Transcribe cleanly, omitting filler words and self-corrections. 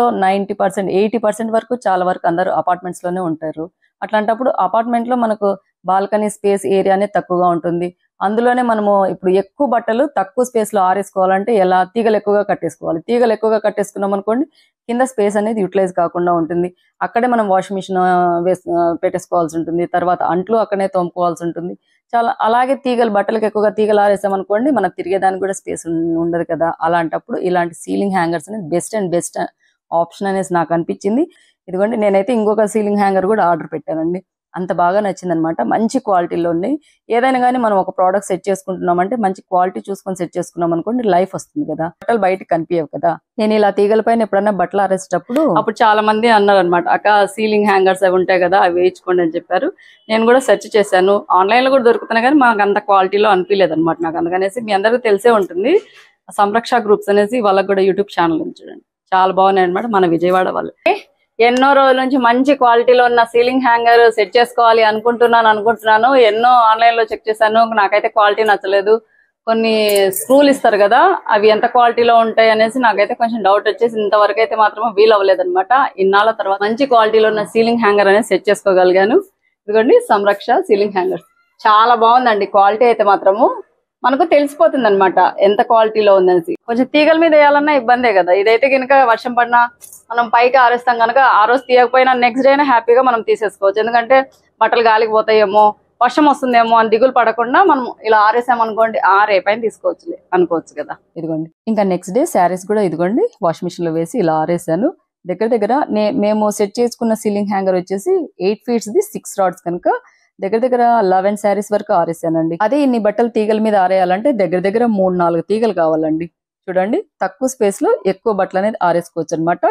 90% 80% వరకు చాలా వరకు అందరూ అపార్ట్మెంట్స్ లోనే ఉంటారు. అట్లాంటప్పుడు అపార్ట్మెంట్ లో మనకు బాల్కనీ స్పేస్ ఏరియా అనేది తక్కువగా ఉంటుంది. అందులోనే మనము ఇప్పుడు ఎక్కువ బట్టలు తక్కువ స్పేస్ లో ఆరేసుకోవాలంటే ఎలా, తీగలు ఎక్కువగా కట్టేసుకోవాలి. తీగలు ఎక్కువగా కట్టేసుకున్నాం అనుకోండి, కింద స్పేస్ అనేది యూటిలైజ్ కాకుండా ఉంటుంది. అక్కడే మనం వాషింగ్ మిషన్ పెట్టేసుకోవాల్సి ఉంటుంది. తర్వాత అంట్లు అక్కడే తోముకోవాల్సి ఉంటుంది. చాలా అలాగే తీగలు బట్టలకు ఎక్కువగా తీగలు ఆరేసామనుకోండి, మనకు తిరిగేదానికి కూడా స్పేస్ ఉండదు కదా. అలాంటప్పుడు ఇలాంటి సీలింగ్ హ్యాంగర్స్ అనేది బెస్ట్ ఆప్షన్ అనేసి నాకు అనిపించింది. ఇదిగోండి, నేనైతే ఇంకొక సీలింగ్ హ్యాంగర్ కూడా ఆర్డర్ పెట్టానండి. అంత బాగా నచ్చింది అనమాట. మంచి క్వాలిటీలో ఉన్నాయి. ఏదైనా కానీ మనం ఒక ప్రోడక్ట్ సెట్ చేసుకుంటున్నామంటే మంచి క్వాలిటీ చూసుకొని సెట్ చేసుకున్నాం అనుకోండి, లైఫ్ వస్తుంది కదా. బట్టలు బయటకు కనిపించవు కదా. నేను ఇలా తీగల పైన ఎప్పుడన్నా బట్టలు ఆరేసేటప్పుడు అప్పుడు చాలా మంది అన్నారు అనమాట, అక్క సీలింగ్ హ్యాంగర్స్ అవి ఉంటాయి కదా, అవి వేయించుకోండి అని చెప్పారు. నేను కూడా సెర్చ్ చేశాను. ఆన్లైన్ లో కూడా దొరుకుతున్నాయి కానీ మాకు అంత క్వాలిటీలో అనిపించలేదు అనమాట నాకు. అందుకనేసి మీ అందరికీ తెలిసే ఉంటుంది, సంరక్ష గ్రూప్స్ అనేసి వాళ్ళకి కూడా యూట్యూబ్ ఛానల్ ఉంది చూడండి, చాలా బాగున్నాయి అనమాట. మన విజయవాడ వాళ్ళు ఎన్నో రోజుల నుంచి మంచి క్వాలిటీలో ఉన్న సీలింగ్ హ్యాంగర్ సెట్ చేసుకోవాలి అనుకుంటున్నాను. ఎన్నో ఆన్లైన్ లో చెక్ చేశాను, నాకైతే క్వాలిటీ నచ్చలేదు. కొన్ని స్క్రూలు ఇస్తారు కదా, అవి ఎంత క్వాలిటీలో ఉంటాయి అనేసి నాకైతే కొంచెం డౌట్ వచ్చేసి ఇంతవరకు అయితే మాత్రం వీలు అవ్వలేదు అనమాట. ఇన్నాళ్ళ తర్వాత మంచి క్వాలిటీలో ఉన్న సీలింగ్ హ్యాంగర్ అనేది సెట్ చేసుకోగలిగాను. ఇదిగోండి, సంరక్ష సీలింగ్ హ్యాంగర్ చాలా బాగుందండి. క్వాలిటీ అయితే మాత్రము మనకు తెలిసిపోతుంది అనమాట ఎంత క్వాలిటీలో ఉందనేసి. కొంచెం తీగల మీద వేయాలన్నా ఇబ్బందే కదా. ఇదైతే కనుక వర్షం పడినా మనం పైకి ఆరేస్తాం కనుక ఆ రోజు తీయకపోయినా నెక్స్ట్ డే అయినా హ్యాపీగా మనం తీసేసుకోవచ్చు. ఎందుకంటే బట్టలు గాలికి పోతాయేమో, వర్షం వస్తుందేమో అని దిగులు పడకుండా మనం ఇలా ఆరేసామనుకోండి, రేపైనా తీసుకోవచ్చు అనుకోవచ్చు కదా. ఇదిగోండి, ఇంకా నెక్స్ట్ డే శారీస్ కూడా ఇదిగోండి వాషింగ్ మిషన్ లో వేసి ఇలా ఆరేసాను. దగ్గర మేము సెట్ చేసుకున్న సీలింగ్ హ్యాంగర్ వచ్చేసి 8 feet 6 rods కనుక దగ్గర 11 శారీస్ వరకు ఆరేసానండి. అదే ఇన్ని బట్టలు తీగల మీద ఆరేయాలంటే దగ్గర 3-4 తీగలు కావాలండి. చూడండి, తక్కువ స్పేస్ లో ఎక్కువ బట్టలు అనేది ఆరేసుకోవచ్చు అనమాట.